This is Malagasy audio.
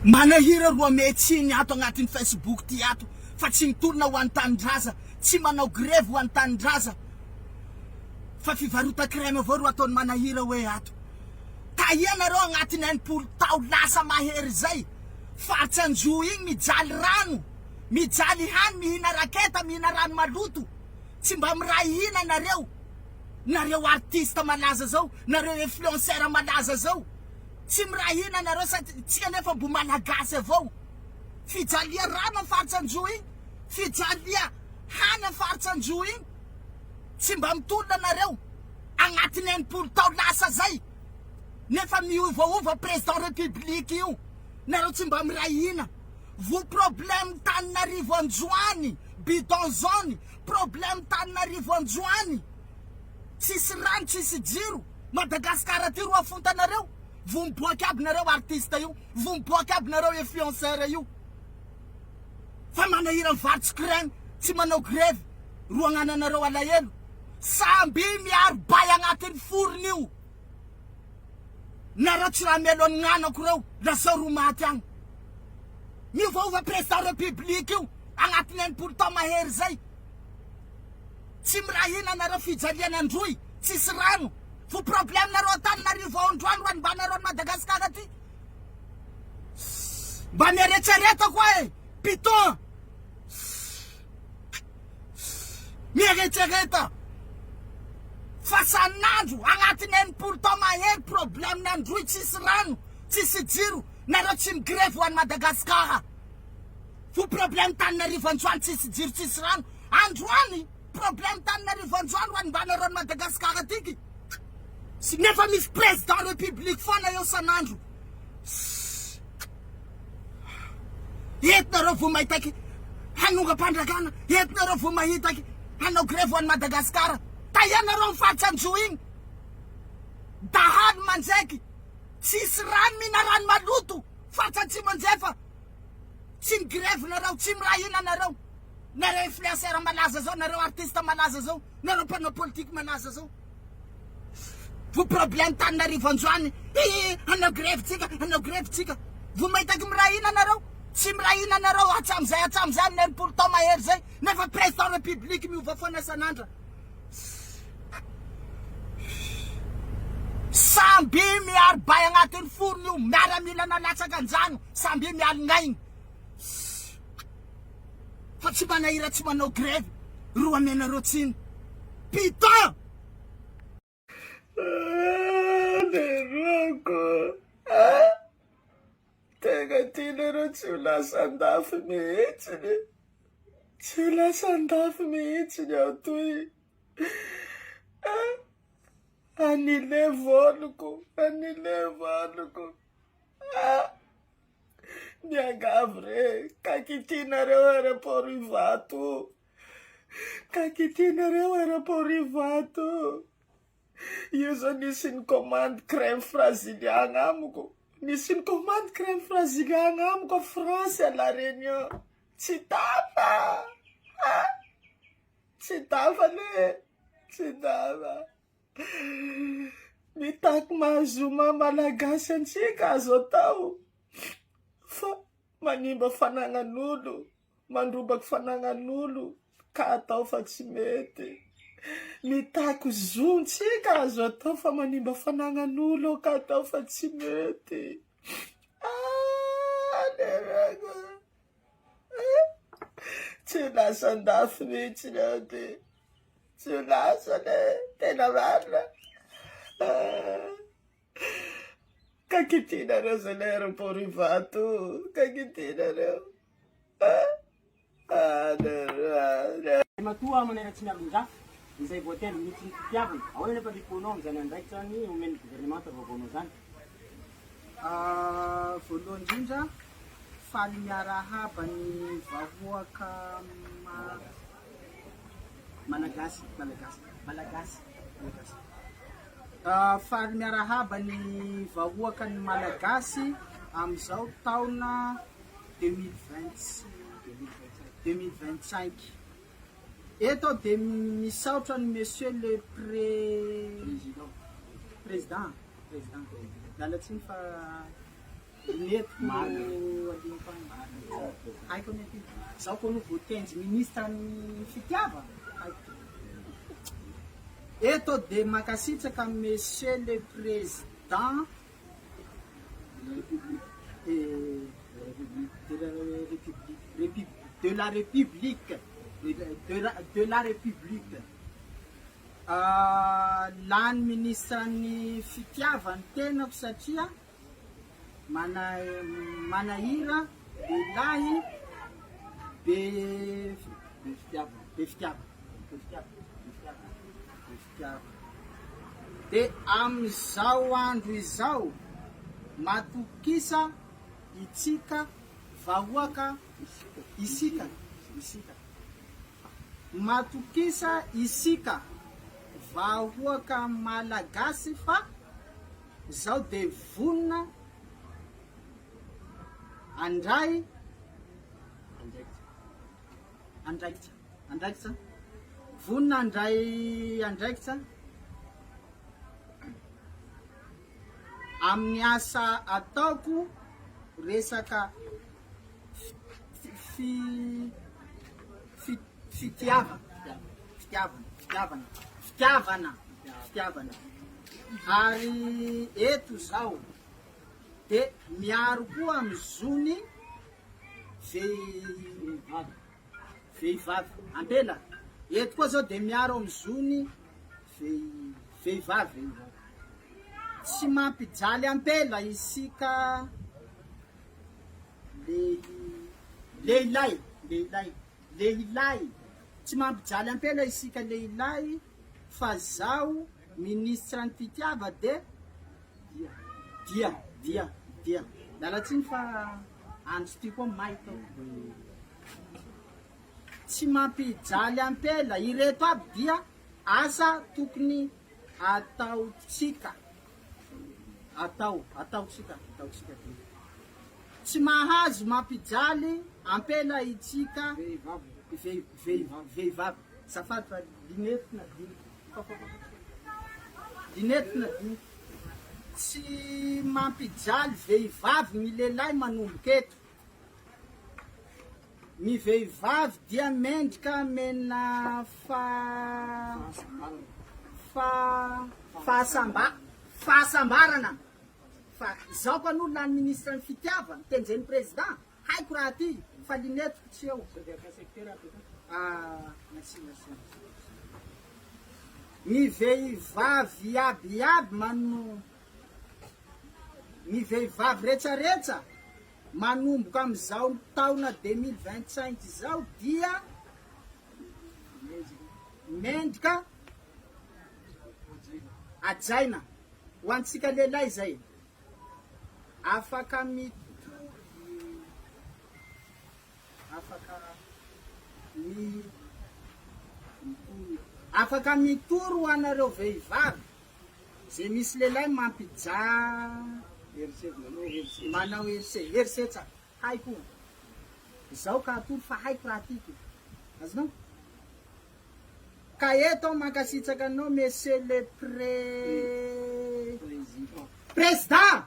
Manahira roa metsiny ato agnatin'ny Facebook ty ato fa tsy mitolona ho an-tanindraza, tsy manao grève ho an-tanindraza fa fivarota crème avao ro ataony Manahira hoe ato. Tahianareo agnatin'ny 90 tao lasa mahery zay, faritsy anjo igny mijaly rano, mijaly hany, mihina raketa, mihina rano maloto, tsy mba miray hina nareo artiste malaza zao, nareo influenceur malaza zao, tsy miray hina nareo tsy nefa mbo malagasy avao. Fijalia rano amin'ny faritsy anjo igny, fijalia hany amin'ny faritsy anjo igny, tsy mba mitolona nareo agnatin'ny 90 tao lasa zay. Nefa miovaova président république io, nareo tsy mba miray hina. Vous problème Tananarivo Anjoany, bidon zone, problème Tananarivo Anjoany, tsisy rano, tsisy jiro. Madagasikara ty roa fontanareo, vous miboaky aby nareo artiste io, vous miboaky aby nareo influenceur io. Fa Manahira mivarotsy crème, tsy manao grève, roa agnananareo alahelo, samby miaro bay agnatin'ny forony io. Nareo tsy raha melo ananako reo, lasa ro maty agny. Miovaova président république io, agnatin'ny 90 tao mahery zay. Tsy mirahina nareo fijaliana androy, tsisy rano. Fo problème nareo Tananarivo Anjoany ro animbanareo Madagasikara ty. Mba miaretsereta koa e, piton. Miaretsereta. Fa sanandro, agnatin'ny 90 tao mahery, problème nandroy, tsisy rano, tsisy jiro. Nareo tsy migrève ho an'i Madagasikara. Fo problème Tananarivo Anjoany, tsisy jiro, tsisy rano. Androany, problème Tananarivo Anjoany ho animbanareo Madagasikara tiky. Si nefa misy président république fona eo sanandro. Entinareo vo mahitaky hanonga-pandrakana, entinareo vo mahitaky hanao grève ho an'i Madagasikara. Tahianareo amin'ny faritsy anjo igny, dahalo manjaiky, tsisy rano, mihina rano maloto, faritsy atsimo manjefa. Tsy migrève nareo, tsy mirahina nareo. Nareo influenceur malaza zao, nareo artiste malaza zao, nareo mpanao politique malaza zao. Vous problème Tananarivo Anjoany, hanao grève tsika. Vous mahitaky mirahina nareo, tsy mirahina nareo hatramizay amin'ny 90 tao mahery zay, nefa président république miova foana sanandra. Samby miaro bay agnatin'ny forony io, miaramila nalatsaka anjano, samby mialognaigny. Fa tsy Manahira tsy manao grève, roa amenareo tsiny. Piton! Neroko. Tega tinareo tsy ho lasa andafy mihitsiny. Tsy ho lasa andafy mihitsiny aho toy. Anile voloko. Miangavy re, kakitinareo aéroport Ivato. Kakitinareo aéroport Ivato. Io zao nisy ny commande crème frasiliana amiko. Nisy ny commande crème frasiliana amiko France à la Réunion. Tsy tafa. Tsy tafa le. Tsy tafa. Mitaky mahazoma Malagasy antsika azo atao. Fa manimba fanagnan'olo, mandrobaky fanagnan'olo, ka atao fa tsy mety. Mitaky zontsika azo atao fa manimba fanagnan'olo, ka atao fa tsy mety. Nereko. Tsy lasa andafy mihitsy aho ty. Tsy lasa le, tena marina. Kakitinareo zay le aéroport Ivato, kakitinareo. Matoa manera tsy mialondraha, izay voately mihitsy nitiaviny. Ahoana nefa liponao amin'izany andraiky zany omeny gouvernement vaovaonao zany? Voalohany indrindra, faly miarahaba ny vahoaka Malagasy. Faly miarahaba ny vahoaka ny Malagasy amin'izao taona 2025. Eto dia misaotra ny monsieur le président. Lalatsiny fa netiko iny fa haiko ny aty zaho koa no voatenjy ministra ny fitiava haiko. Eto de makasitraka monsieur le président de la République lany ministra ny fitiavany tenako satria manahira D-Lain be fitiava de amizao andro izao matokisa itsika vahoaka isika matokisa isika vahoaka malagasy fa zao de vonona andray andraikitra vonona andraikitra amin'ny asa ataoko resaka fitiavana ary eto zao de miaro koa amy zony vehivavy ampela eto koa zao de miaro amy zony vehivavy tsy mampijaly ampela isika lehilahy tsy mampijaly ampela isika lehilahy fa zao ministra ny fitiava de dia lalatsiny fa andro ty koa maika tsy mampijaly ampela ireto aby dia asa tokony ataotsika tsy mahazo mampijaly ampela itsika vehivavy safady fa linetina diny tsy mampijaly vehivavy ny lehilahy manomboka eto ny vehivavy dia mendrika mena fahasambarana fa zao koa no lany ministra ny fitiava tenjeny président haiko raha ty fa linetiko tsy eo ny vehivavy abiaby ny vehivavy retsaretsa manomboka amizao taona 2025 zao dia mendrika ajaina ho antsika lehilahy zay afaka mitoro ho anareo vehivavy zay misy lehilahy manao herisetsa haiko zao ka atoro fa haiko raha tiky azonao ka eto makasitsaka anao monsieur le président président